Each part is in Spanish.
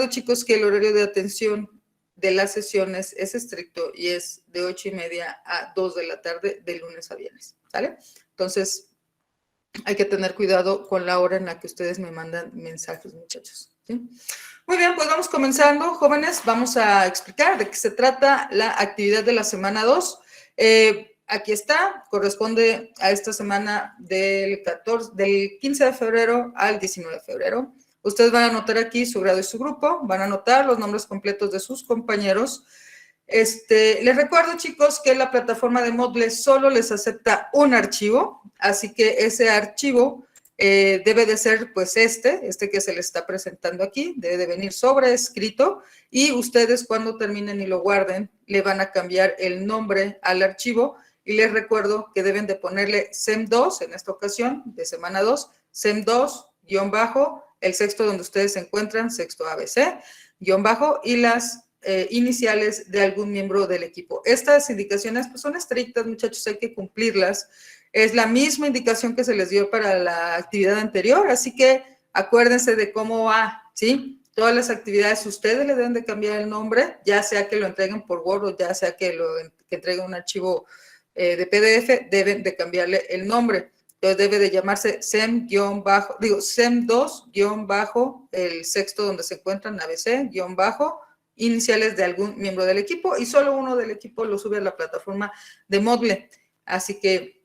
chicos, que el horario de atención de las sesiones es estricto y es de 8:30 a 2 de la tarde de lunes a viernes, ¿sale? Entonces, hay que tener cuidado con la hora en la que ustedes me mandan mensajes, muchachos, ¿sí? Muy bien, pues vamos comenzando, jóvenes. Vamos a explicar de qué se trata la actividad de la semana 2. Aquí está, corresponde a esta semana del 15 de febrero al 19 de febrero. Ustedes van a anotar aquí su grado y su grupo, van a anotar los nombres completos de sus compañeros. Les recuerdo, chicos, que la plataforma de Moodle solo les acepta un archivo, así que ese archivo debe de ser, pues, este que se les está presentando aquí, debe de venir sobreescrito, y ustedes cuando terminen y lo guarden, le van a cambiar el nombre al archivo, y les recuerdo que deben de ponerle SEM2, en esta ocasión, de semana 2, SEM2, guión bajo, el sexto donde ustedes se encuentran, sexto ABC, guión bajo, y las iniciales de algún miembro del equipo. Estas indicaciones, pues, son estrictas, muchachos, hay que cumplirlas. Es la misma indicación que se les dio para la actividad anterior, así que acuérdense de cómo va, ¿sí? Todas las actividades ustedes le deben de cambiar el nombre, ya sea que lo entreguen por Word o ya sea que entreguen un archivo de PDF, deben de cambiarle el nombre. Entonces debe de llamarse SEM2, el sexto donde se encuentran, ABC, iniciales de algún miembro del equipo, y solo uno del equipo lo sube a la plataforma de Moodle. Así que,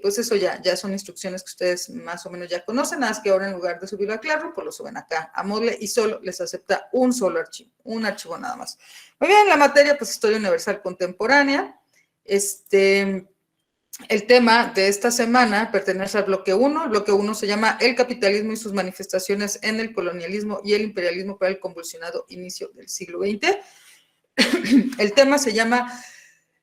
pues eso ya son instrucciones que ustedes más o menos ya conocen, nada más que ahora en lugar de subirlo a Classroom, pues lo suben acá a Moodle y solo les acepta un solo archivo, un archivo nada más. Muy bien, la materia, pues, Historia Universal Contemporánea. El tema de esta semana pertenece al bloque 1. El bloque 1 se llama El capitalismo y sus manifestaciones en el colonialismo y el imperialismo para el convulsionado inicio del siglo XX. El tema se llama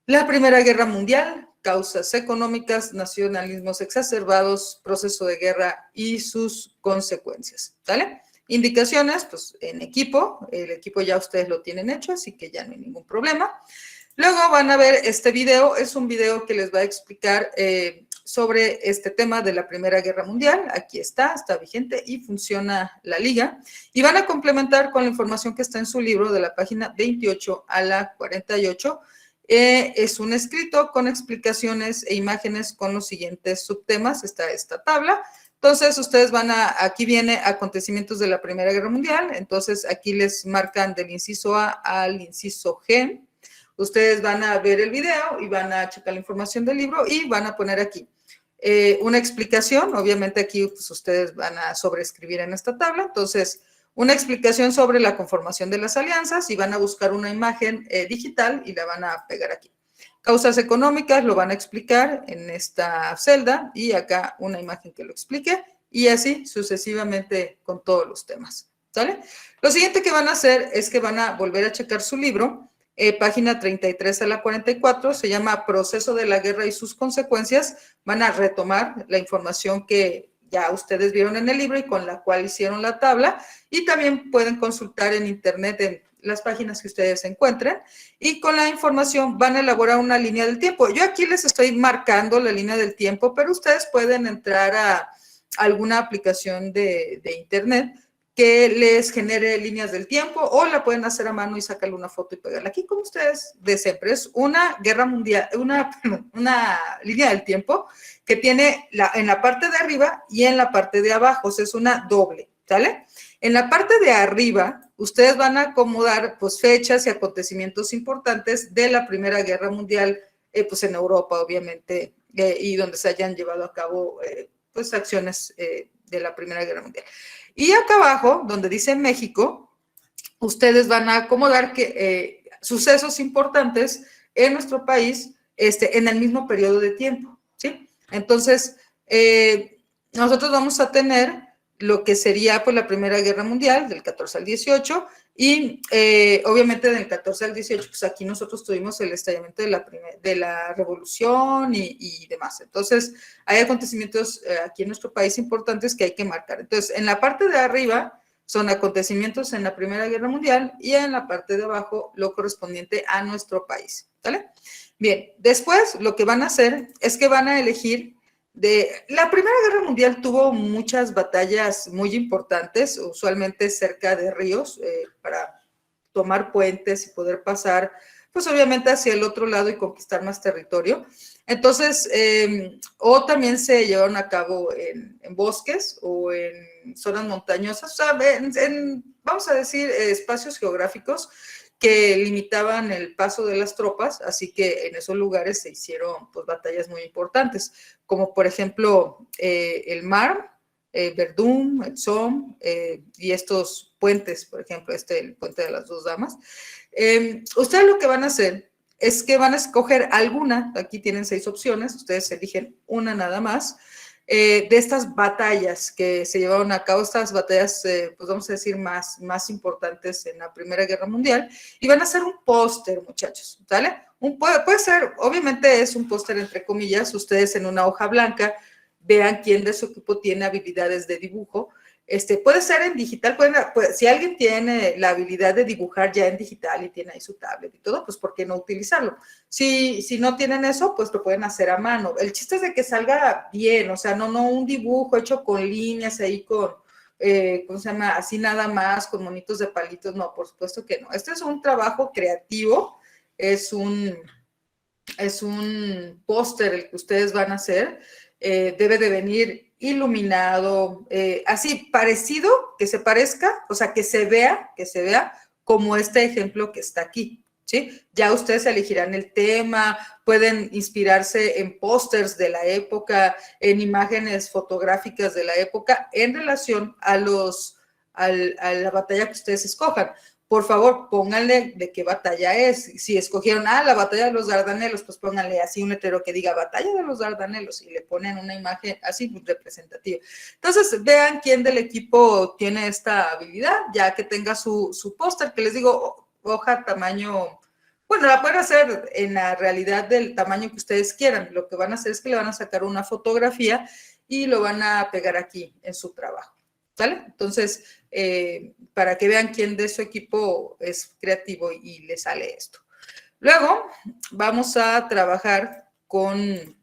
La Primera Guerra Mundial, causas económicas, nacionalismos exacerbados, proceso de guerra y sus consecuencias. ¿Vale? Indicaciones, pues, en equipo. El equipo ya ustedes lo tienen hecho, así que ya no hay ningún problema. Luego van a ver este video, es un video que les va a explicar sobre este tema de la Primera Guerra Mundial. Aquí está vigente y funciona la liga. Y van a complementar con la información que está en su libro de la página 28 a la 48. Es un escrito con explicaciones e imágenes con los siguientes subtemas. Está esta tabla. Entonces, ustedes aquí viene acontecimientos de la Primera Guerra Mundial. Entonces, aquí les marcan del inciso A al inciso G. Ustedes van a ver el video y van a checar la información del libro y van a poner aquí una explicación. Obviamente aquí, pues, ustedes van a sobreescribir en esta tabla. Entonces, una explicación sobre la conformación de las alianzas y van a buscar una imagen digital y la van a pegar aquí. Causas económicas lo van a explicar en esta celda y acá una imagen que lo explique y así sucesivamente con todos los temas. ¿Sale? Lo siguiente que van a hacer es que van a volver a checar su libro. Página 33 a la 44, se llama Proceso de la Guerra y sus consecuencias. Van a retomar la información que ya ustedes vieron en el libro y con la cual hicieron la tabla, y también pueden consultar en internet en las páginas que ustedes encuentren, y con la información van a elaborar una línea del tiempo. Yo aquí les estoy marcando la línea del tiempo, pero ustedes pueden entrar a alguna aplicación de internet que les genere líneas del tiempo, o la pueden hacer a mano y sacarle una foto y pegarla aquí como ustedes deseen. Pero es una guerra mundial, una línea del tiempo que tiene en la parte de arriba y en la parte de abajo, o sea, es una doble, ¿sale? En la parte de arriba, ustedes van a acomodar, pues, fechas y acontecimientos importantes de la Primera Guerra Mundial, pues, en Europa, obviamente, y donde se hayan llevado a cabo, pues, acciones de la Primera Guerra Mundial. Y acá abajo, donde dice México, ustedes van a acomodar sucesos importantes en nuestro país en el mismo periodo de tiempo, ¿sí? Entonces, nosotros vamos a tener lo que sería, pues, la Primera Guerra Mundial, del 14 al 18, y obviamente del 14 al 18, pues aquí nosotros tuvimos el estallamiento de la revolución y demás. Entonces, hay acontecimientos aquí en nuestro país importantes que hay que marcar. Entonces, en la parte de arriba son acontecimientos en la Primera Guerra Mundial y en la parte de abajo lo correspondiente a nuestro país, ¿vale? Bien, después lo que van a hacer es que van a elegir La Primera Guerra Mundial tuvo muchas batallas muy importantes, usualmente cerca de ríos, para tomar puentes y poder pasar, pues obviamente hacia el otro lado y conquistar más territorio. Entonces, o también se llevaron a cabo en bosques o en zonas montañosas, o sea, vamos a decir, espacios geográficos que limitaban el paso de las tropas, así que en esos lugares se hicieron pues, batallas muy importantes, como por ejemplo el Marne, Verdún, el Somme y estos puentes, por ejemplo, el puente de las dos damas. Ustedes lo que van a hacer es que van a escoger alguna, aquí tienen 6 opciones, ustedes eligen una nada más, de estas batallas que se llevaron a cabo, estas batallas, pues vamos a decir, más importantes en la Primera Guerra Mundial, y van a hacer un póster, muchachos, ¿sale? Puede ser, obviamente es un póster entre comillas, ustedes en una hoja blanca vean quién de su equipo tiene habilidades de dibujo. Puede ser en digital, si alguien tiene la habilidad de dibujar ya en digital y tiene ahí su tablet y todo, pues ¿por qué no utilizarlo? Si no tienen eso, pues lo pueden hacer a mano. El chiste es de que salga bien, o sea, no un dibujo hecho con líneas ahí con, ¿cómo se llama? Así nada más, con monitos de palitos, no, por supuesto que no. Este es un trabajo creativo, es un póster el que ustedes van a hacer, debe de venir iluminado, así parecido, que se parezca, o sea, que se vea como este ejemplo que está aquí, ¿sí? Ya ustedes elegirán el tema, pueden inspirarse en pósters de la época, en imágenes fotográficas de la época, en relación a la batalla que ustedes escojan. Por favor, pónganle de qué batalla es. Si escogieron, la batalla de los Dardanelos, pues pónganle así un letrero que diga batalla de los Dardanelos y le ponen una imagen así representativa. Entonces, vean quién del equipo tiene esta habilidad, ya que tenga su póster, que les digo, hoja tamaño, bueno, la pueden hacer en la realidad del tamaño que ustedes quieran. Lo que van a hacer es que le van a sacar una fotografía y lo van a pegar aquí en su trabajo. ¿Sale? Entonces, para que vean quién de su equipo es creativo y le sale esto. Luego, vamos a trabajar con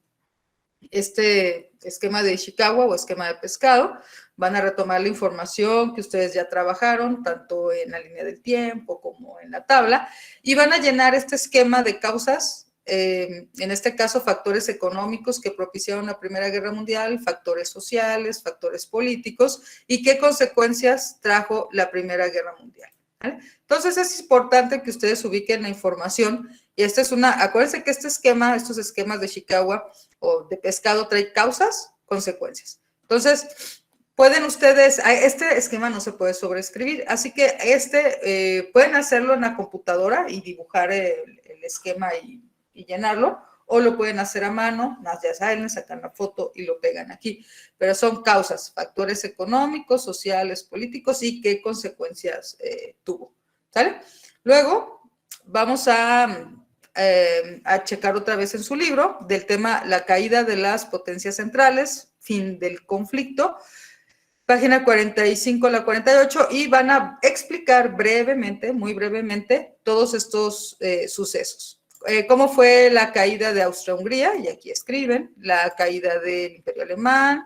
este esquema de Ishikawa o esquema de pescado. Van a retomar la información que ustedes ya trabajaron, tanto en la línea del tiempo como en la tabla, y van a llenar este esquema de causas, en este caso factores económicos que propiciaron la Primera Guerra Mundial, factores sociales, factores políticos y qué consecuencias trajo la Primera Guerra Mundial. ¿Vale? Entonces es importante que ustedes ubiquen la información y acuérdense que estos esquemas de Ishikawa o de pescado trae causas, consecuencias. Entonces, pueden ustedes, este esquema no se puede sobreescribir, así que pueden hacerlo en la computadora y dibujar el esquema y llenarlo, o lo pueden hacer a mano, más ya saben, sacan la foto y lo pegan aquí. Pero son causas, factores económicos, sociales, políticos y qué consecuencias tuvo. ¿Sale? Luego, vamos a checar otra vez en su libro del tema La caída de las potencias centrales, fin del conflicto, página 45 a la 48, y van a explicar brevemente, muy brevemente, todos estos sucesos. Cómo fue la caída de Austria-Hungría, y aquí escriben, la caída del Imperio Alemán,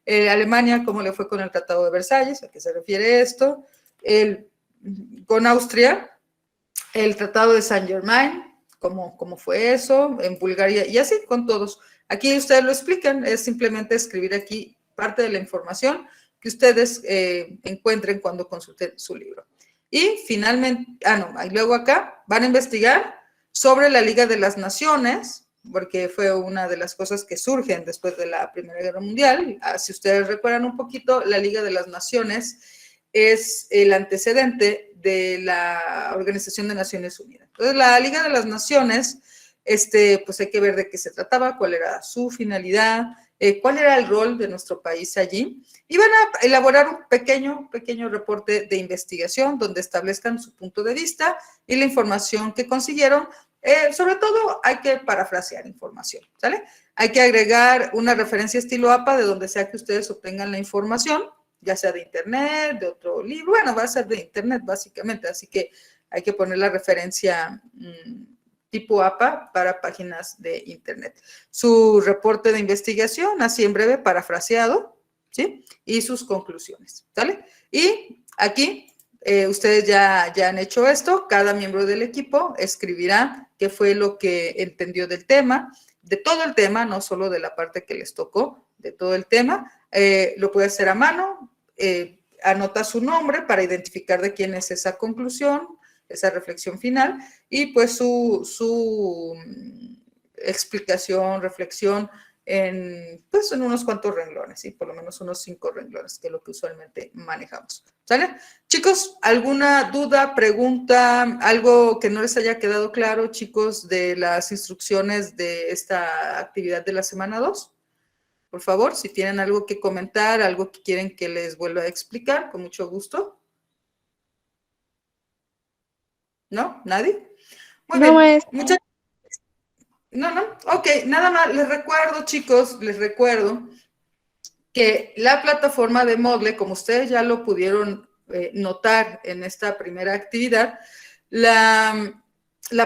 Alemania, cómo le fue con el Tratado de Versalles, a qué se refiere esto, con Austria, el Tratado de Saint-Germain, cómo fue eso, en Bulgaria, y así con todos. Aquí ustedes lo explican, es simplemente escribir aquí parte de la información que ustedes encuentren cuando consulten su libro. Y finalmente, y luego acá van a investigar sobre la Liga de las Naciones, porque fue una de las cosas que surgen después de la Primera Guerra Mundial. Si ustedes recuerdan un poquito, la Liga de las Naciones es el antecedente de la Organización de Naciones Unidas. Entonces, la Liga de las Naciones, pues hay que ver de qué se trataba, cuál era su finalidad, cuál era el rol de nuestro país allí, y van a elaborar un pequeño reporte de investigación donde establezcan su punto de vista y la información que consiguieron. Sobre todo hay que parafrasear información, ¿sale? Hay que agregar una referencia estilo APA de donde sea que ustedes obtengan la información, ya sea de internet, de otro libro, bueno, va a ser de internet básicamente, así que hay que poner la referencia tipo APA para páginas de Internet. Su reporte de investigación, así en breve, parafraseado, ¿sí? Y sus conclusiones, ¿sale? Y aquí ustedes ya han hecho esto, cada miembro del equipo escribirá qué fue lo que entendió del tema, de todo el tema, no solo de la parte que les tocó, de todo el tema. Lo puede hacer a mano, anota su nombre para identificar de quién es esa conclusión, esa reflexión final, y pues su explicación, reflexión pues en unos cuantos renglones, ¿sí? Por lo menos unos 5 renglones, que es lo que usualmente manejamos. ¿Sale? Chicos, ¿alguna duda, pregunta, algo que no les haya quedado claro, chicos, de las instrucciones de esta actividad de la semana 2? Por favor, si tienen algo que comentar, algo que quieren que les vuelva a explicar, con mucho gusto. ¿No? ¿Nadie? Muy No, bien. maestra. No, ok, nada más, les recuerdo, chicos, les recuerdo que la plataforma de Moodle, como ustedes ya lo pudieron notar en esta primera actividad, la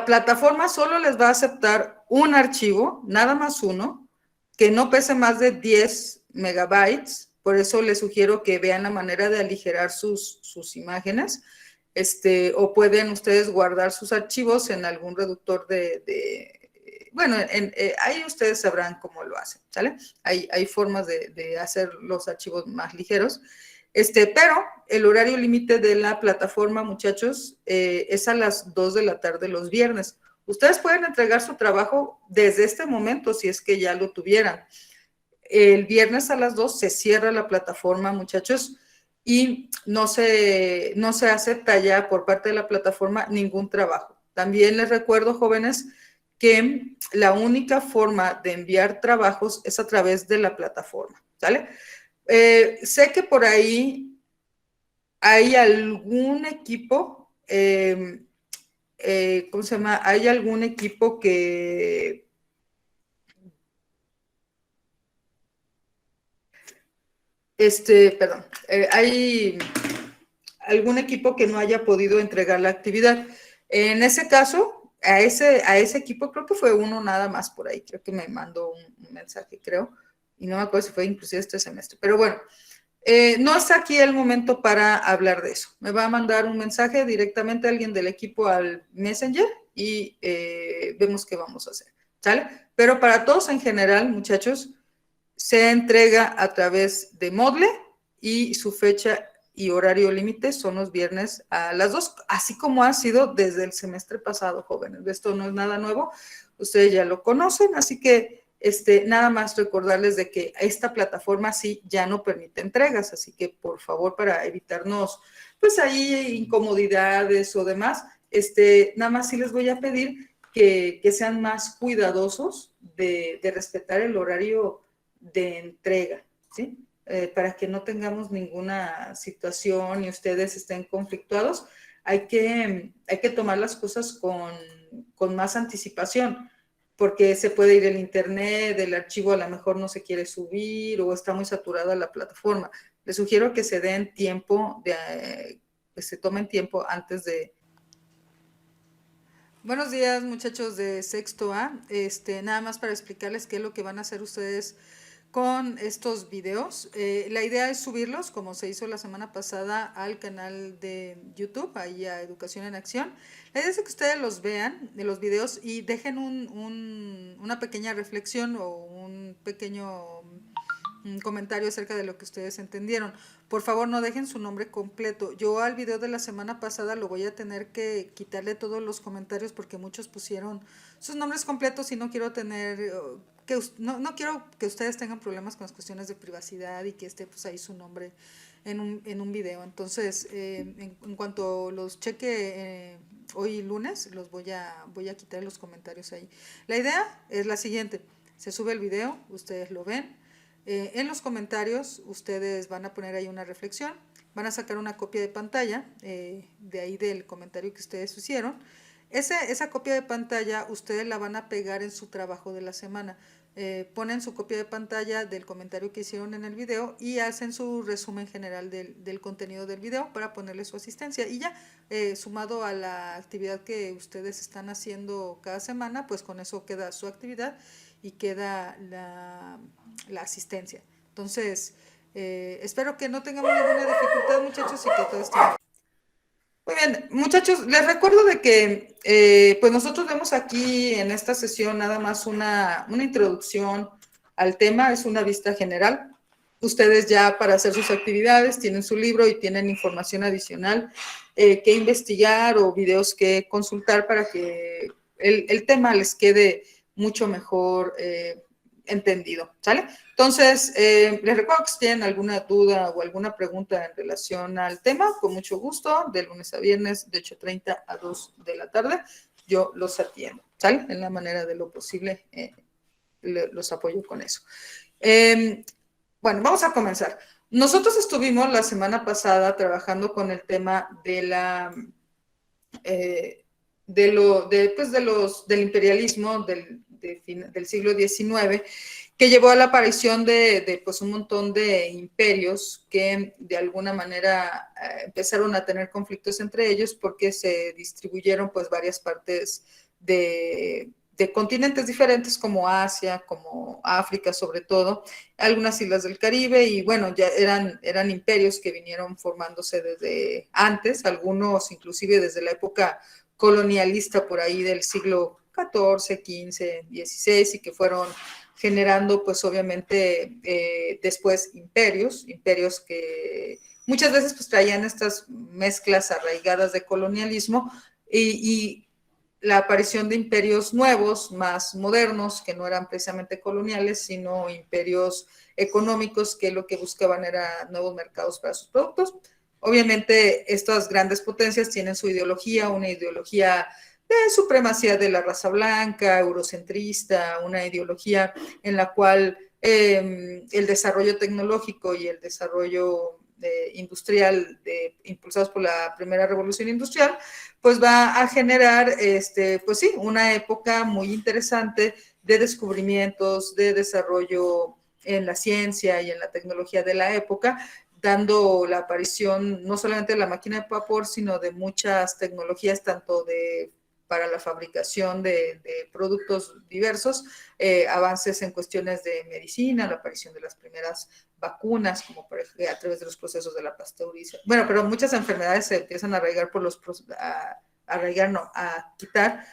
plataforma solo les va a aceptar un archivo, nada más uno, que no pese más de 10 megabytes. Por eso les sugiero que vean la manera de aligerar sus imágenes. O pueden ustedes guardar sus archivos en algún reductor bueno, ahí ustedes sabrán cómo lo hacen, ¿sale? Hay formas de hacer los archivos más ligeros. Pero el horario límite de la plataforma, muchachos, es a las 2 de la tarde los viernes. Ustedes pueden entregar su trabajo desde este momento, si es que ya lo tuvieran. El viernes a las 2 se cierra la plataforma, muchachos, y no se acepta ya por parte de la plataforma ningún trabajo. También les recuerdo, jóvenes, que la única forma de enviar trabajos es a través de la plataforma, ¿sale? Sé que por ahí hay algún equipo, ¿cómo se llama? Hay algún equipo que perdón, hay algún equipo que no haya podido entregar la actividad. En ese caso, a ese equipo, creo que fue uno nada más por ahí, creo que me mandó un mensaje, creo, y no me acuerdo si fue inclusive este semestre, pero bueno, no está aquí el momento para hablar de eso. Me va a mandar un mensaje directamente a alguien del equipo al Messenger y vemos qué vamos a hacer, ¿sale? Pero para todos en general, muchachos, se entrega a través de Moodle y su fecha y horario límite son los viernes a las 2, así como ha sido desde el semestre pasado, jóvenes. Esto no es nada nuevo, ustedes ya lo conocen, así que nada más recordarles de que esta plataforma sí ya no permite entregas, así que por favor, para evitarnos pues ahí incomodidades o demás, nada más sí les voy a pedir que sean más cuidadosos de respetar el horario de entrega, ¿sí? Para que no tengamos ninguna situación y ustedes estén conflictuados, hay que tomar las cosas con más anticipación, porque se puede ir el internet, el archivo a lo mejor no se quiere subir o está muy saturada la plataforma. Les sugiero que se den tiempo, que se tomen tiempo antes de... Buenos días, muchachos de sexto A. Nada más para explicarles qué es lo que van a hacer ustedes con estos videos. La idea es subirlos, como se hizo la semana pasada, al canal de YouTube, ahí a Educación en Acción. La idea es que ustedes los vean, de los videos, y dejen una pequeña reflexión o un pequeño comentario acerca de lo que ustedes entendieron. Por favor, no dejen su nombre completo. Yo al video de la semana pasada lo voy a tener que quitarle todos los comentarios porque muchos pusieron sus nombres completos y no quiero tener... no quiero que ustedes tengan problemas con las cuestiones de privacidad y que esté pues ahí su nombre en un video. Entonces, en cuanto los cheque hoy lunes, los voy a quitar los comentarios ahí. La idea es la siguiente. Se sube el video, ustedes lo ven. En los comentarios ustedes van a poner ahí una reflexión, van a sacar una copia de pantalla de ahí del comentario que ustedes hicieron. Esa copia de pantalla ustedes la van a pegar en su trabajo de la semana. ponen su copia de pantalla del comentario que hicieron en el video y hacen su resumen general del contenido del video para ponerle su asistencia. Y ya, sumado a la actividad que ustedes están haciendo cada semana, pues con eso queda su actividad y queda la asistencia. Entonces, espero que no tengamos ninguna dificultad, muchachos, y que todo esté bien. Muy bien, muchachos, les recuerdo de que pues nosotros vemos aquí en esta sesión nada más una introducción al tema, es una vista general. Ustedes ya para hacer sus actividades tienen su libro y tienen información adicional que investigar o videos que consultar para que el tema les quede mucho mejor entendido, ¿sale? Entonces, les recuerdo que si tienen alguna duda o alguna pregunta en relación al tema, con mucho gusto, de lunes a viernes, de 8:30 a 2 de la tarde, yo los atiendo, ¿sale? En la manera de lo posible, los apoyo con eso. Bueno, vamos a comenzar. Nosotros estuvimos la semana pasada trabajando con el tema de la... del imperialismo del siglo XIX, que llevó a la aparición de pues un montón de imperios que de alguna manera empezaron a tener conflictos entre ellos porque se distribuyeron pues varias partes de continentes diferentes como Asia, como África sobre todo, algunas islas del Caribe y bueno, ya eran imperios que vinieron formándose desde antes, algunos inclusive desde la época colonialista por ahí del siglo XIV, XV, XVI y que fueron generando pues obviamente después imperios que muchas veces pues traían estas mezclas arraigadas de colonialismo y la aparición de imperios nuevos, más modernos, que no eran precisamente coloniales, sino imperios económicos que lo que buscaban era nuevos mercados para sus productos. Obviamente, estas grandes potencias tienen su ideología, una ideología de supremacía de la raza blanca, eurocentrista, una ideología en la cual el desarrollo tecnológico y el desarrollo industrial impulsados por la primera revolución industrial, pues va a generar, pues sí, una época muy interesante de descubrimientos, de desarrollo en la ciencia y en la tecnología de la época, dando la aparición no solamente de la máquina de vapor, sino de muchas tecnologías, tanto para la fabricación de productos diversos, avances en cuestiones de medicina, la aparición de las primeras vacunas, como por ejemplo, a través de los procesos de la pasteurización. Bueno, pero muchas enfermedades se empiezan a arraigar a quitar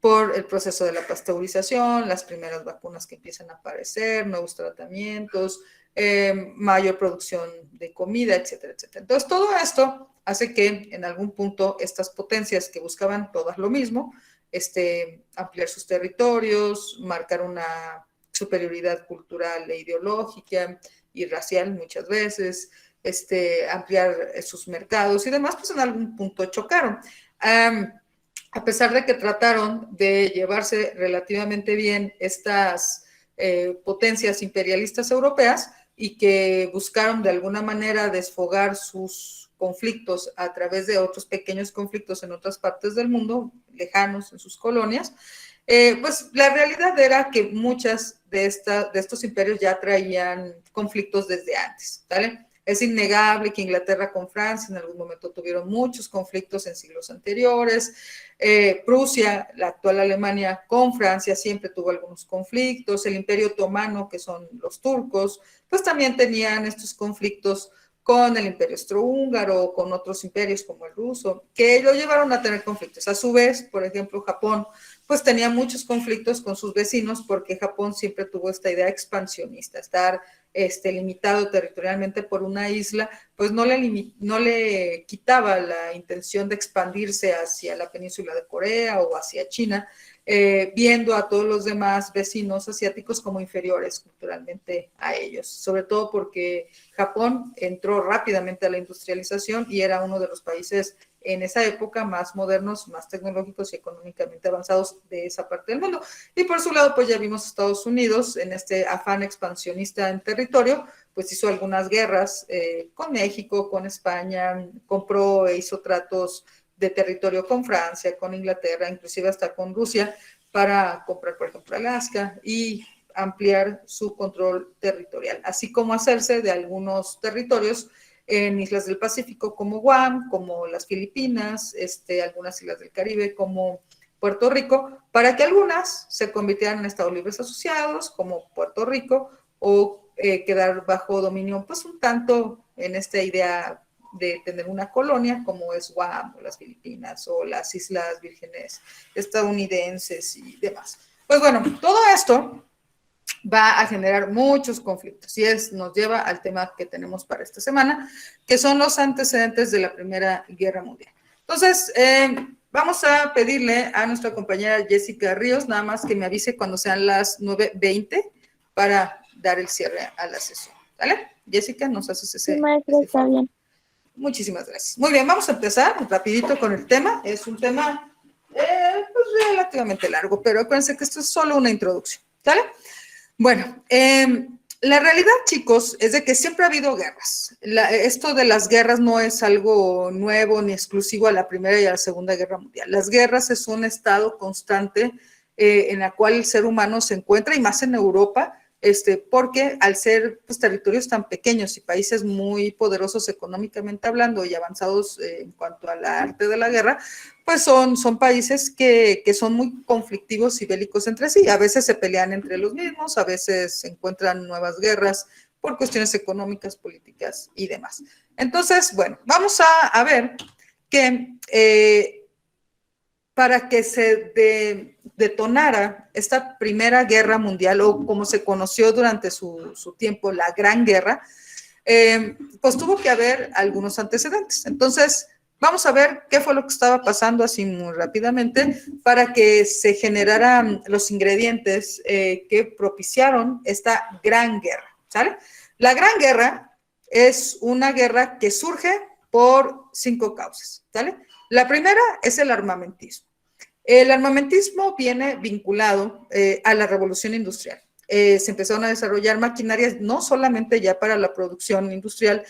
por el proceso de la pasteurización, las primeras vacunas que empiezan a aparecer, nuevos tratamientos, mayor producción de comida, etcétera, etcétera. Entonces, todo esto hace que en algún punto estas potencias que buscaban todas lo mismo, ampliar sus territorios, marcar una superioridad cultural e ideológica y racial muchas veces, ampliar sus mercados y demás, pues en algún punto chocaron. A pesar de que trataron de llevarse relativamente bien estas potencias imperialistas europeas y que buscaron de alguna manera desfogar sus conflictos a través de otros pequeños conflictos en otras partes del mundo, lejanos en sus colonias, pues la realidad era que muchas de estos imperios ya traían conflictos desde antes, ¿vale? Es innegable que Inglaterra con Francia en algún momento tuvieron muchos conflictos en siglos anteriores. Prusia, la actual Alemania con Francia, siempre tuvo algunos conflictos. El Imperio Otomano, que son los turcos, pues también tenían estos conflictos con el Imperio Austrohúngaro, con otros imperios como el ruso, que lo llevaron a tener conflictos. A su vez, por ejemplo, Japón, pues tenía muchos conflictos con sus vecinos porque Japón siempre tuvo esta idea expansionista, estar limitado territorialmente por una isla, pues no le quitaba la intención de expandirse hacia la península de Corea o hacia China, viendo a todos los demás vecinos asiáticos como inferiores culturalmente a ellos, sobre todo porque Japón entró rápidamente a la industrialización y era uno de los países en esa época más modernos, más tecnológicos y económicamente avanzados de esa parte del mundo. Y por su lado, pues ya vimos Estados Unidos en este afán expansionista en territorio, pues hizo algunas guerras con México, con España, compró e hizo tratos de territorio con Francia, con Inglaterra, inclusive hasta con Rusia, para comprar, por ejemplo, Alaska y ampliar su control territorial, así como hacerse de algunos territorios en islas del Pacífico como Guam, como las Filipinas, algunas islas del Caribe como Puerto Rico, para que algunas se convirtieran en estados libres asociados como Puerto Rico o quedar bajo dominio pues un tanto en esta idea de tener una colonia como es Guam o las Filipinas o las Islas Vírgenes estadounidenses y demás. Pues bueno, todo esto va a generar muchos conflictos y nos lleva al tema que tenemos para esta semana, que son los antecedentes de la Primera Guerra Mundial. Entonces, vamos a pedirle a nuestra compañera Jessica Ríos, nada más que me avise cuando sean las 9:20 para dar el cierre a la sesión. ¿Vale? Jessica, nos haces ese, Sí, maestra, está bien. Muchísimas gracias. Muy bien, vamos a empezar rapidito con el tema. Es un tema pues relativamente largo, pero acuérdense que esto es solo una introducción. ¿Vale? Bueno, la realidad, chicos, es de que siempre ha habido guerras. Esto de las guerras no es algo nuevo ni exclusivo a la Primera y a la Segunda Guerra Mundial. Las guerras es un estado constante en la cual el ser humano se encuentra, y más en Europa, porque al ser pues, territorios tan pequeños y países muy poderosos económicamente hablando y avanzados en cuanto al arte de la guerra, pues son países que son muy conflictivos y bélicos entre sí. A veces se pelean entre los mismos, a veces se encuentran nuevas guerras por cuestiones económicas, políticas y demás. Entonces, bueno, vamos a ver que para que se detonara esta Primera Guerra Mundial, o como se conoció durante su tiempo, la Gran Guerra, pues tuvo que haber algunos antecedentes. Entonces, vamos a ver qué fue lo que estaba pasando así muy rápidamente para que se generaran los ingredientes que propiciaron esta Gran Guerra, ¿sale? La Gran Guerra es una guerra que surge por 5 causas, ¿sale? La primera es el armamentismo. El armamentismo viene vinculado a la revolución industrial. Se empezaron a desarrollar maquinarias no solamente ya para la producción industrial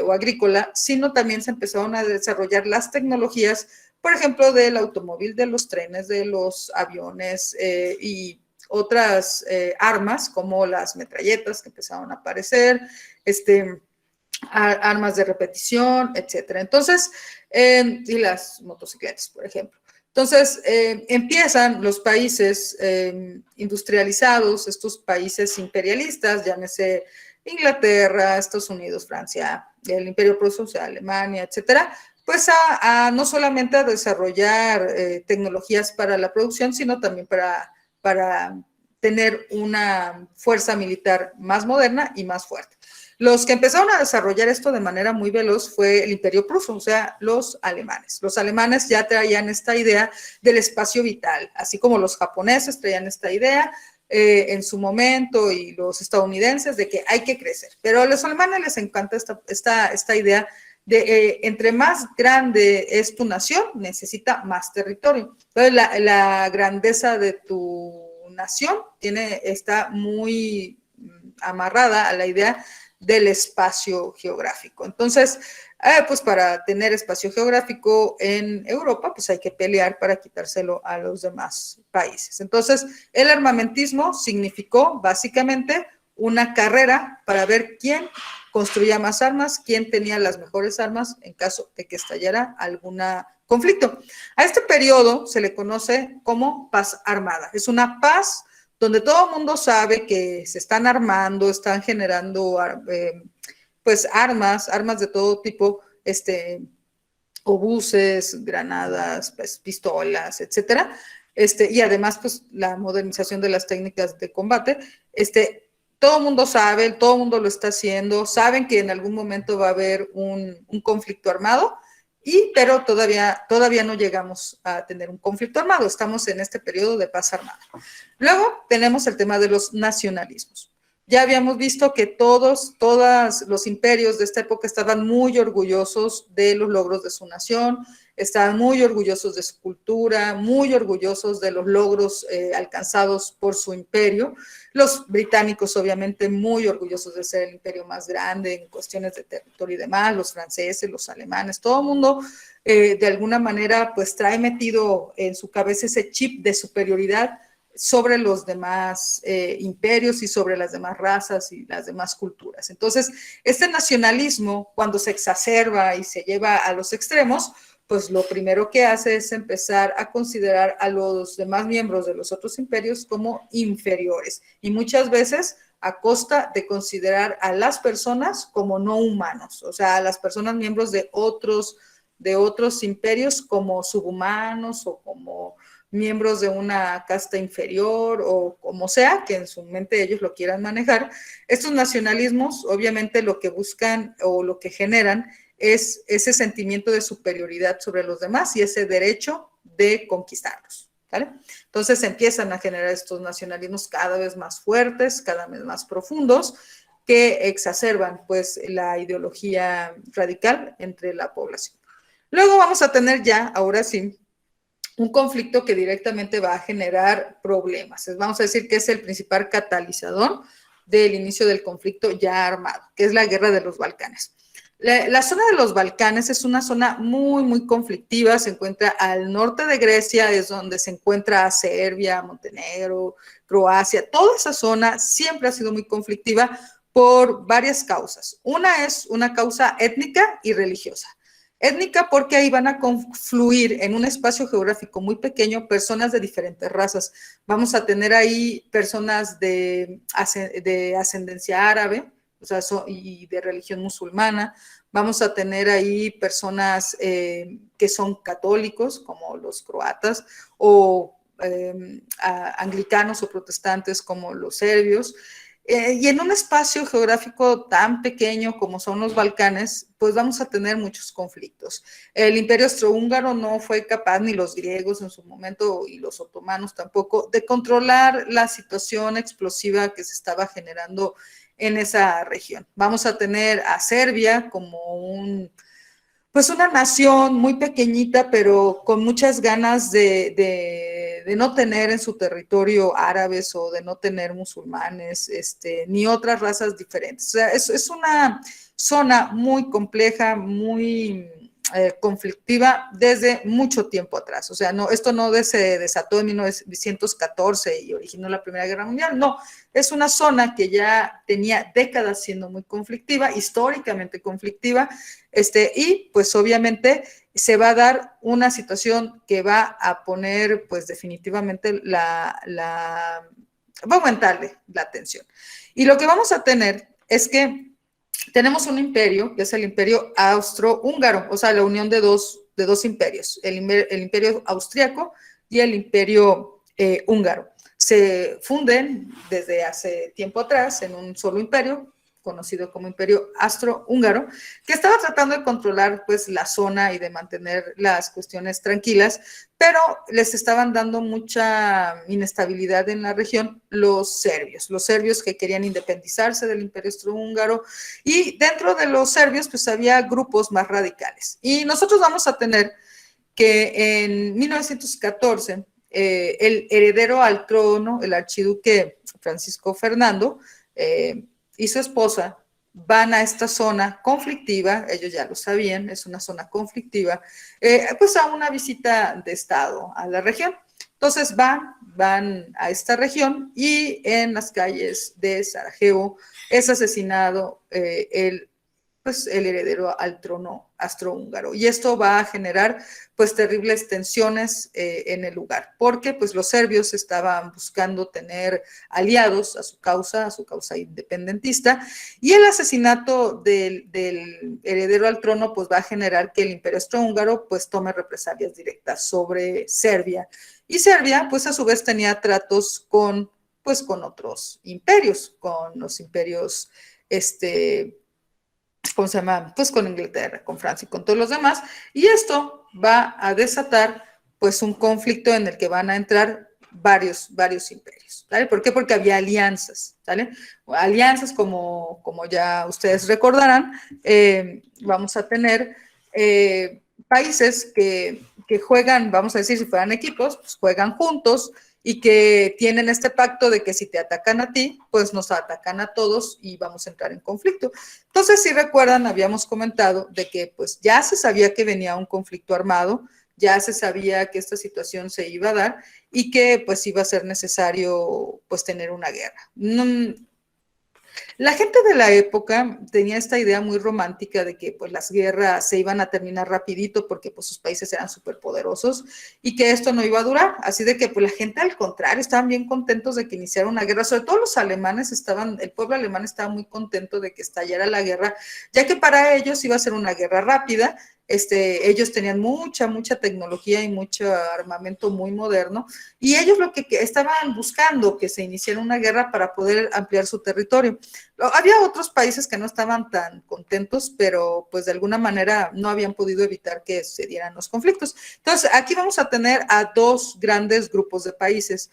o agrícola, sino también se empezaron a desarrollar las tecnologías, por ejemplo, del automóvil, de los trenes, de los aviones y otras armas como las metralletas que empezaron a aparecer, armas de repetición, etcétera. Entonces, y las motocicletas, por ejemplo. Entonces, empiezan los países industrializados, estos países imperialistas, llámese Inglaterra, Estados Unidos, Francia, el Imperio Pruso, o sea, Alemania, etcétera, pues a no solamente a desarrollar tecnologías para la producción, sino también para tener una fuerza militar más moderna y más fuerte. Los que empezaron a desarrollar esto de manera muy veloz fue el Imperio Pruso, o sea, los alemanes. Los alemanes ya traían esta idea del espacio vital, así como los japoneses traían esta idea en su momento y los estadounidenses de que hay que crecer. Pero a los alemanes les encanta esta idea de entre más grande es tu nación, necesita más territorio. Entonces, la grandeza de tu nación está muy amarrada a la idea del espacio geográfico. Entonces, pues para tener espacio geográfico en Europa, pues hay que pelear para quitárselo a los demás países. Entonces, el armamentismo significó básicamente una carrera para ver quién construía más armas, quién tenía las mejores armas en caso de que estallara algún conflicto. A este periodo se le conoce como paz armada. Es una paz donde todo el mundo sabe que se están armando, están generando pues armas de todo tipo, obuses, granadas, pues, pistolas, etcétera, y además pues la modernización de las técnicas de combate, todo el mundo sabe, todo el mundo lo está haciendo, saben que en algún momento va a haber un conflicto armado, pero todavía no llegamos a tener un conflicto armado, estamos en este periodo de paz armada. Luego tenemos el tema de los nacionalismos. Ya habíamos visto que todos los imperios de esta época estaban muy orgullosos de los logros de su nación, estaban muy orgullosos de su cultura, muy orgullosos de los logros alcanzados por su imperio. Los británicos, obviamente, muy orgullosos de ser el imperio más grande en cuestiones de territorio y demás, los franceses, los alemanes, todo el mundo de alguna manera pues trae metido en su cabeza ese chip de superioridad sobre los demás imperios y sobre las demás razas y las demás culturas. Entonces, este nacionalismo, cuando se exacerba y se lleva a los extremos, pues lo primero que hace es empezar a considerar a los demás miembros de los otros imperios como inferiores y muchas veces a costa de considerar a las personas como no humanos, o sea, a las personas miembros de otros imperios como subhumanos o como miembros de una casta inferior o como sea, que en su mente ellos lo quieran manejar. Estos nacionalismos obviamente lo que buscan o lo que generan es ese sentimiento de superioridad sobre los demás y ese derecho de conquistarlos, ¿vale? Entonces empiezan a generar estos nacionalismos cada vez más fuertes, cada vez más profundos, que exacerban pues la ideología radical entre la población. Luego vamos a tener ya, ahora sí, un conflicto que directamente va a generar problemas. Vamos a decir que es el principal catalizador del inicio del conflicto ya armado, que es la guerra de los Balcanes. La zona de los Balcanes es una zona muy, muy conflictiva, se encuentra al norte de Grecia, es donde se encuentra Serbia, Montenegro, Croacia, toda esa zona siempre ha sido muy conflictiva por varias causas. Una es una causa étnica y religiosa. Étnica porque ahí van a confluir en un espacio geográfico muy pequeño personas de diferentes razas. Vamos a tener ahí personas de ascendencia árabe, o sea, y de religión musulmana. Vamos a tener ahí personas que son católicos, como los croatas, o anglicanos o protestantes, como los serbios. Y en un espacio geográfico tan pequeño como son los Balcanes, pues vamos a tener muchos conflictos. El Imperio Austrohúngaro no fue capaz, ni los griegos en su momento, y los otomanos tampoco, de controlar la situación explosiva que se estaba generando en esa región. Vamos a tener a Serbia como pues una nación muy pequeñita, pero con muchas ganas de no tener en su territorio árabes o de no tener musulmanes, ni otras razas diferentes. O sea, es una zona muy compleja, muy conflictiva desde mucho tiempo atrás. O sea, no, esto no se desató en 1914 y originó la Primera Guerra Mundial, no, es una zona que ya tenía décadas siendo muy conflictiva, históricamente conflictiva, y pues obviamente se va a dar una situación que va a poner pues definitivamente va a aumentarle la tensión. Y lo que vamos a tener es que tenemos un imperio, que es el imperio austrohúngaro, o sea, la unión de dos imperios, el imperio austriaco y el imperio húngaro. Se funden desde hace tiempo atrás en un solo imperio, conocido como Imperio Austrohúngaro, que estaba tratando de controlar pues la zona y de mantener las cuestiones tranquilas, pero les estaban dando mucha inestabilidad en la región los serbios que querían independizarse del Imperio Austrohúngaro, y dentro de los serbios pues había grupos más radicales. Y nosotros vamos a tener que en 1914 el heredero al trono, el archiduque Francisco Fernando, y su esposa van a esta zona conflictiva, ellos ya lo sabían, es una zona conflictiva, pues a una visita de Estado a la región. Entonces van a esta región y en las calles de Sarajevo es asesinado el heredero al trono austrohúngaro. Y esto va a generar pues terribles tensiones en el lugar, porque pues los serbios estaban buscando tener aliados a su causa independentista, y el asesinato del heredero al trono pues va a generar que el imperio austrohúngaro pues tome represalias directas sobre Serbia. Y Serbia pues a su vez tenía tratos con otros imperios, con los imperios ¿cómo se llama? Pues con Inglaterra, con Francia y con todos los demás. Y esto va a desatar pues un conflicto en el que van a entrar varios imperios, ¿vale? ¿Por qué? Porque había alianzas, ¿vale? Alianzas como ya ustedes recordarán, vamos a tener países que juegan, vamos a decir, si fueran equipos, pues juegan juntos, y que tienen este pacto de que si te atacan a ti, pues nos atacan a todos y vamos a entrar en conflicto. Entonces, si recuerdan, habíamos comentado de que pues ya se sabía que venía un conflicto armado, ya se sabía que esta situación se iba a dar y que pues iba a ser necesario pues tener una guerra. La gente de la época tenía esta idea muy romántica de que pues las guerras se iban a terminar rapidito porque pues sus países eran súper poderosos y que esto no iba a durar. Así de que pues la gente al contrario estaban bien contentos de que iniciara una guerra. Sobre todo los alemanes el pueblo alemán estaba muy contento de que estallara la guerra, ya que para ellos iba a ser una guerra rápida. Ellos tenían mucha tecnología y mucho armamento muy moderno y ellos lo que estaban buscando que se iniciara una guerra para poder ampliar su territorio. Había otros países que no estaban tan contentos, pero pues de alguna manera no habían podido evitar que se dieran los conflictos. Entonces, aquí vamos a tener a dos grandes grupos de países,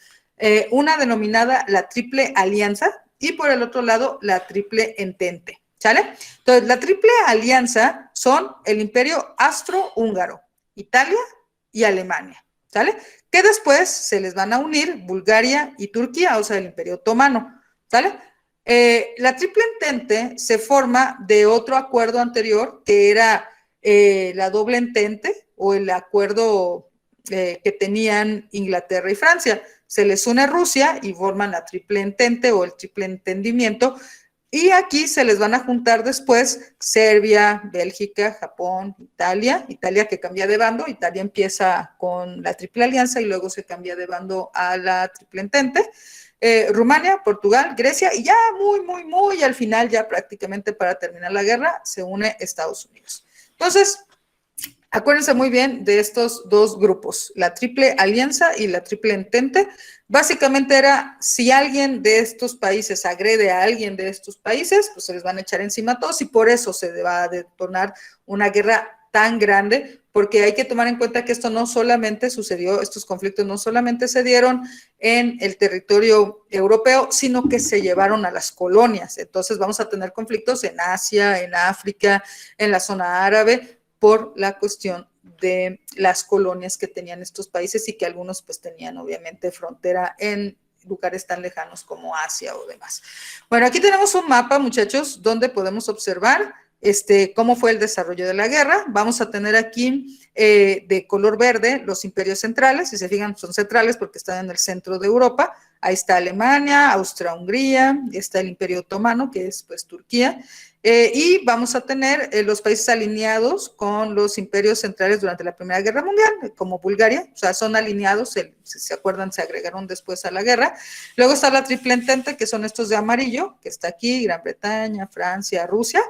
una denominada la Triple Alianza y por el otro lado la Triple Entente. ¿Sale? Entonces, la Triple Alianza son el Imperio Austrohúngaro, Italia y Alemania. ¿Sale? Que después se les van a unir Bulgaria y Turquía, o sea, el Imperio Otomano. ¿Sale? La Triple Entente se forma de otro acuerdo anterior que era la Doble Entente o el acuerdo que tenían Inglaterra y Francia. Se les une Rusia y forman la Triple Entente o el Triple Entendimiento. Y aquí se les van a juntar después Serbia, Bélgica, Japón, Italia que cambia de bando, Italia empieza con la Triple Alianza y luego se cambia de bando a la Triple Entente, Rumania, Portugal, Grecia y ya muy al final, ya prácticamente para terminar la guerra, se une Estados Unidos. Entonces, acuérdense muy bien de estos dos grupos, la Triple Alianza y la Triple Entente. Básicamente era, si alguien de estos países agrede a alguien de estos países, pues se les van a echar encima a todos y por eso se va a detonar una guerra tan grande, porque hay que tomar en cuenta que esto no solamente sucedió, estos conflictos no solamente se dieron en el territorio europeo, sino que se llevaron a las colonias. Entonces vamos a tener conflictos en Asia, en África, en la zona árabe, por la cuestión de las colonias que tenían estos países y que algunos pues tenían obviamente frontera en lugares tan lejanos como Asia o demás. Bueno, aquí tenemos un mapa, muchachos, donde podemos observar cómo fue el desarrollo de la guerra. Vamos a tener aquí de color verde los imperios centrales, si se fijan son centrales porque están en el centro de Europa. Ahí está Alemania, Austria-Hungría, está el Imperio Otomano, que es pues Turquía, y vamos a tener los países alineados con los imperios centrales durante la Primera Guerra Mundial, como Bulgaria, o sea, son alineados, si se acuerdan, se agregaron después a la guerra. Luego está la Triple Entente, que son estos de amarillo, que está aquí, Gran Bretaña, Francia, Rusia.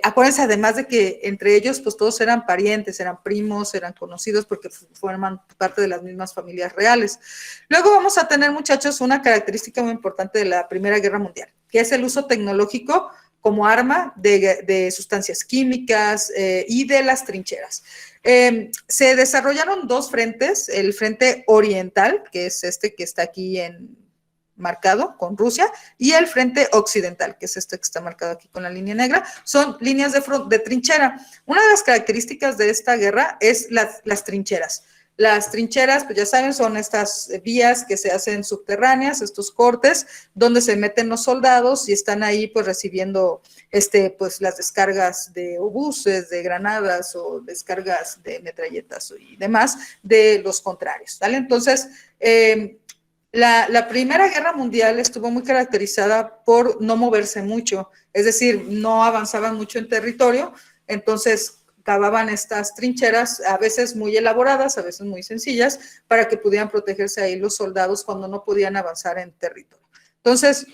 Acuérdense además de que entre ellos pues todos eran parientes, eran primos, eran conocidos porque forman parte de las mismas familias reales. Luego vamos a tener, muchachos, una característica muy importante de la Primera Guerra Mundial, que es el uso tecnológico como arma de sustancias químicas y de las trincheras. Se desarrollaron dos frentes, el frente oriental, que es este que está aquí marcado con Rusia, y el frente occidental, que es este que está marcado aquí con la línea negra, son líneas de trinchera. Una de las características de esta guerra es las trincheras. Las trincheras, pues ya saben, son estas vías que se hacen subterráneas, estos cortes, donde se meten los soldados y están ahí pues recibiendo pues las descargas de obuses, de granadas o descargas de metralletas y demás de los contrarios, ¿vale? Entonces, la Primera Guerra Mundial estuvo muy caracterizada por no moverse mucho, es decir, no avanzaban mucho en territorio, entonces cavaban estas trincheras, a veces muy elaboradas, a veces muy sencillas, para que pudieran protegerse ahí los soldados cuando no podían avanzar en territorio. Entonces,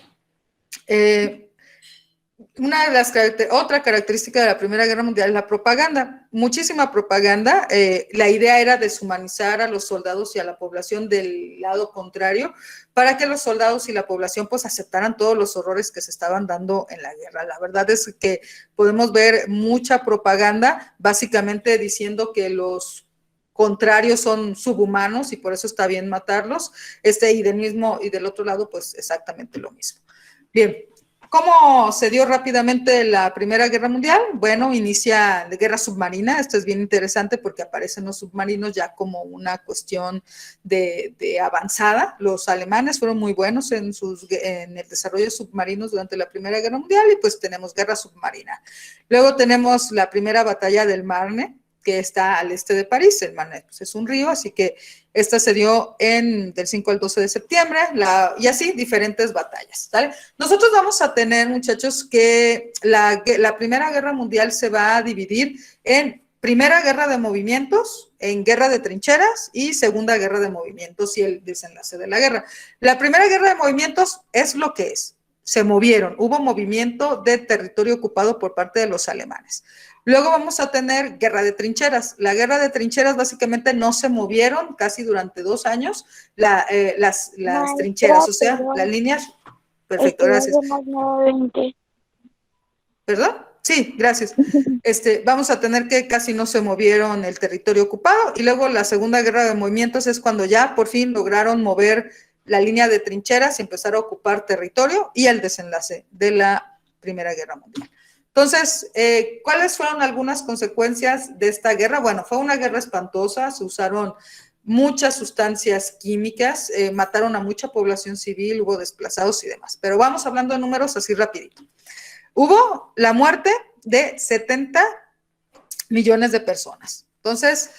otra característica de la Primera Guerra Mundial es la propaganda. Muchísima propaganda. La idea era deshumanizar a los soldados y a la población del lado contrario para que los soldados y la población pues aceptaran todos los horrores que se estaban dando en la guerra. La verdad es que podemos ver mucha propaganda, básicamente diciendo que los contrarios son subhumanos y por eso está bien matarlos, y del otro lado pues exactamente lo mismo. Bien. ¿Cómo se dio rápidamente la Primera Guerra Mundial? Bueno, inicia la guerra submarina. Esto es bien interesante porque aparecen los submarinos ya como una cuestión de avanzada. Los alemanes fueron muy buenos en el desarrollo de submarinos durante la Primera Guerra Mundial y pues tenemos guerra submarina. Luego tenemos la primera batalla del Marne, que está al este de París. El Marne pues, es un río, así que esta se dio del 5 al 12 de septiembre, y así diferentes batallas, ¿vale? Nosotros vamos a tener, muchachos, que la Primera Guerra Mundial se va a dividir en Primera Guerra de Movimientos, en Guerra de Trincheras y Segunda Guerra de Movimientos y el desenlace de la guerra. La Primera Guerra de Movimientos es lo que es. Se movieron, hubo movimiento de territorio ocupado por parte de los alemanes. Luego vamos a tener Guerra de Trincheras. La Guerra de Trincheras básicamente no se movieron casi durante 2 años las trincheras, o sea, las líneas. Perfecto, gracias. ¿Perdón? Sí, gracias. Vamos a tener que casi no se movieron el territorio ocupado, y luego la Segunda Guerra de Movimientos es cuando ya por fin lograron mover la línea de trincheras y empezar a ocupar territorio, y el desenlace de la Primera Guerra Mundial. Entonces, ¿cuáles fueron algunas consecuencias de esta guerra? Bueno, fue una guerra espantosa, se usaron muchas sustancias químicas, mataron a mucha población civil, hubo desplazados y demás. Pero vamos hablando de números así rapidito. Hubo la muerte de 70 millones de personas. Entonces,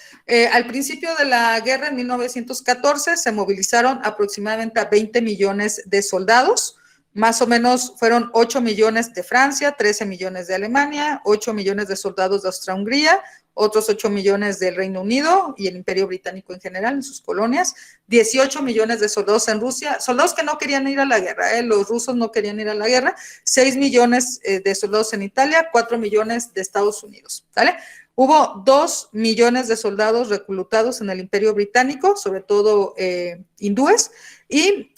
al principio de la guerra, en 1914, se movilizaron aproximadamente a 20 millones de soldados. Más o menos fueron 8 millones de Francia, 13 millones de Alemania, 8 millones de soldados de Austria-Hungría, otros 8 millones del Reino Unido y el Imperio Británico en general, en sus colonias, 18 millones de soldados en Rusia, soldados que no querían ir a la guerra, los rusos no querían ir a la guerra, 6 millones de soldados en Italia, 4 millones de Estados Unidos, ¿vale? Hubo 2 millones de soldados reclutados en el Imperio Británico, sobre todo hindúes, y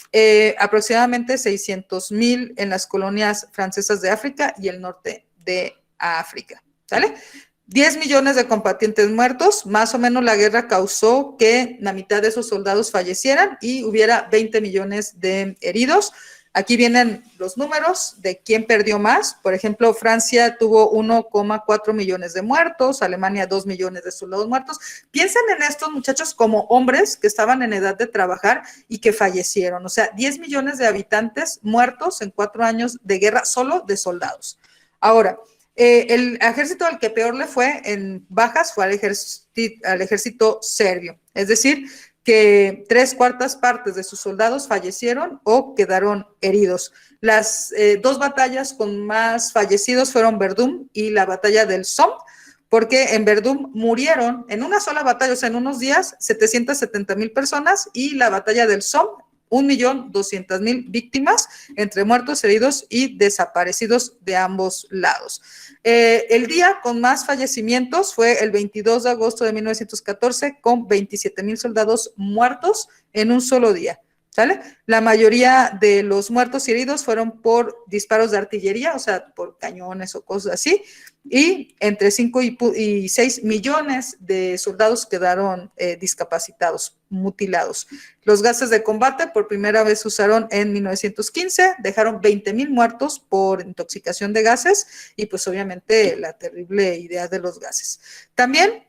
aproximadamente 600,000 en las colonias francesas de África y el norte de África, ¿sale? 10 millones de combatientes muertos, más o menos la guerra causó que la mitad de esos soldados fallecieran y hubiera 20 millones de heridos. Aquí vienen los números de quién perdió más. Por ejemplo, Francia tuvo 1,4 millones de muertos, Alemania 2 millones de soldados muertos. Piensen en estos muchachos como hombres que estaban en edad de trabajar y que fallecieron. O sea, 10 millones de habitantes muertos en 4 años de guerra solo de soldados. Ahora, el ejército al que peor le fue en bajas fue al ejército serbio. Es decir, que 3/4 partes de sus soldados fallecieron o quedaron heridos. Las 2 batallas con más fallecidos fueron Verdún y la batalla del Somme, porque en Verdún murieron en una sola batalla, o sea, en unos días, 770,000 personas, y la batalla del Somme, 1,200,000 víctimas, entre muertos, heridos y desaparecidos de ambos lados. El día con más fallecimientos fue el 22 de agosto de 1914, con 27,000 soldados muertos en un solo día, ¿sale? La mayoría de los muertos y heridos fueron por disparos de artillería, o sea, por cañones o cosas así, y entre 5 y 6 millones de soldados quedaron discapacitados, mutilados. Los gases de combate por primera vez se usaron en 1915, dejaron 20,000 muertos por intoxicación de gases y pues obviamente la terrible idea de los gases. También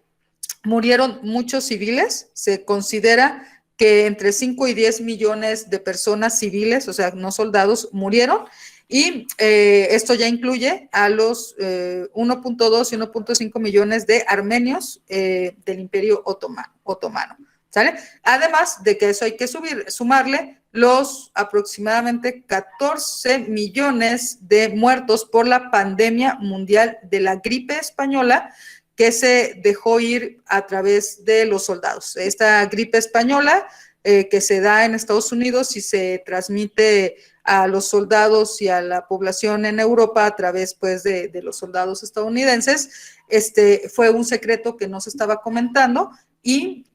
murieron muchos civiles, se considera que entre 5 y 10 millones de personas civiles, o sea, no soldados, murieron, y esto ya incluye a los 1,2 y 1,5 millones de armenios del Imperio Otomano, ¿sale? Además de que eso hay que sumarle los aproximadamente 14 millones de muertos por la pandemia mundial de la gripe española, que se dejó ir a través de los soldados. Esta gripe española que se da en Estados Unidos y se transmite a los soldados y a la población en Europa a través pues de los soldados estadounidenses, fue un secreto que no se estaba comentando y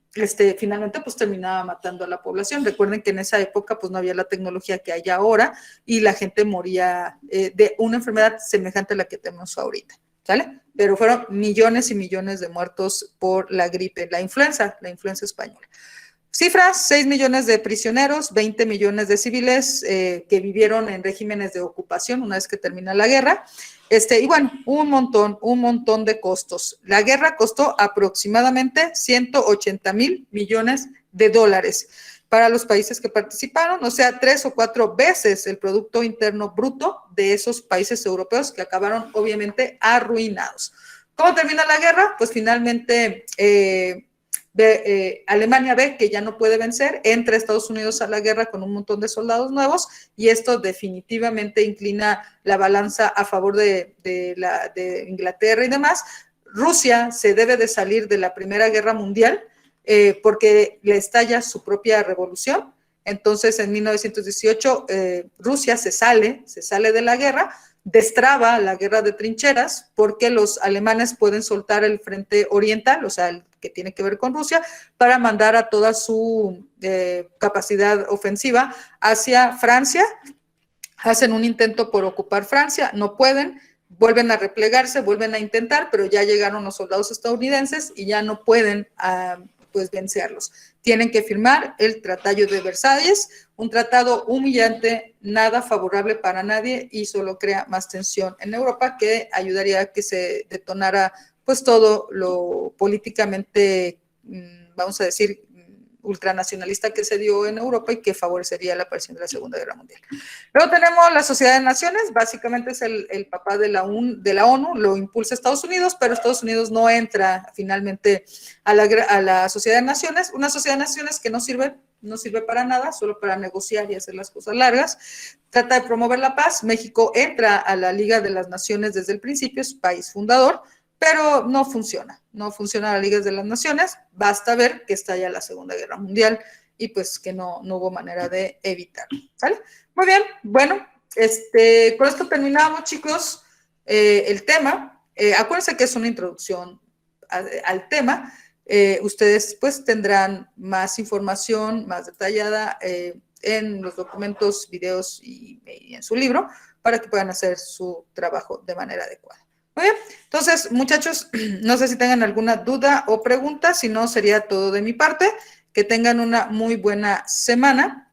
finalmente pues terminaba matando a la población. Recuerden que en esa época pues no había la tecnología que hay ahora y la gente moría de una enfermedad semejante a la que tenemos ahorita, ¿sale? Pero fueron millones y millones de muertos por la gripe, la influenza española. Cifras: 6 millones de prisioneros, 20 millones de civiles que vivieron en regímenes de ocupación una vez que termina la guerra. Y bueno, un montón de costos. La guerra costó aproximadamente 180,000 millones de dólares para los países que participaron, o sea, 3 o 4 veces el Producto Interno Bruto de esos países europeos que acabaron obviamente arruinados. ¿Cómo termina la guerra? Pues finalmente Alemania ve que ya no puede vencer, entra Estados Unidos a la guerra con un montón de soldados nuevos y esto definitivamente inclina la balanza a favor de Inglaterra y demás. Rusia se debe de salir de la Primera Guerra Mundial porque le estalla su propia revolución. Entonces, en 1918, Rusia se sale de la guerra, destraba la guerra de trincheras porque los alemanes pueden soltar el frente oriental, o sea, el que tiene que ver con Rusia, para mandar a toda su capacidad ofensiva hacia Francia. Hacen un intento por ocupar Francia, no pueden, vuelven a replegarse, vuelven a intentar, pero ya llegaron los soldados estadounidenses y ya no pueden pues vencerlos. Tienen que firmar el Tratado de Versalles, un tratado humillante, nada favorable para nadie y solo crea más tensión en Europa, que ayudaría a que se detonara pues todo lo políticamente, vamos a decir, ultranacionalista que se dio en Europa y que favorecería la aparición de la Segunda Guerra Mundial. Luego tenemos la Sociedad de Naciones, básicamente es el papá de la ONU, lo impulsa Estados Unidos, pero Estados Unidos no entra finalmente a la Sociedad de Naciones, una Sociedad de Naciones que no sirve para nada, solo para negociar y hacer las cosas largas. Trata de promover la paz. México entra a la Liga de las Naciones desde el principio, es país fundador, pero no funciona la Liga de las Naciones, basta ver que está ya la Segunda Guerra Mundial y pues que no hubo manera de evitarlo, ¿sale? Muy bien, bueno, con esto terminamos, chicos, el tema. Acuérdense que es una introducción al tema. Ustedes pues tendrán más información más detallada en los documentos, videos y en su libro para que puedan hacer su trabajo de manera adecuada. Muy bien, entonces, muchachos, no sé si tengan alguna duda o pregunta, si no, sería todo de mi parte. Que tengan una muy buena semana.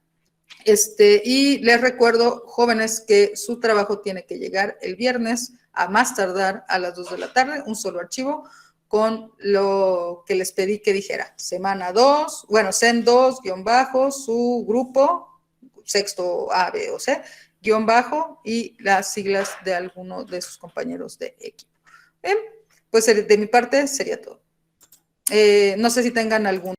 Y les recuerdo, jóvenes, que su trabajo tiene que llegar el viernes a más tardar a las 2 de la tarde, un solo archivo con lo que les pedí que dijera. Semana 2, bueno, CEN 2, guión bajo, su grupo, sexto A, B o C, guión bajo y las siglas de alguno de sus compañeros de equipo. Bien, pues de mi parte sería todo. No sé si tengan algún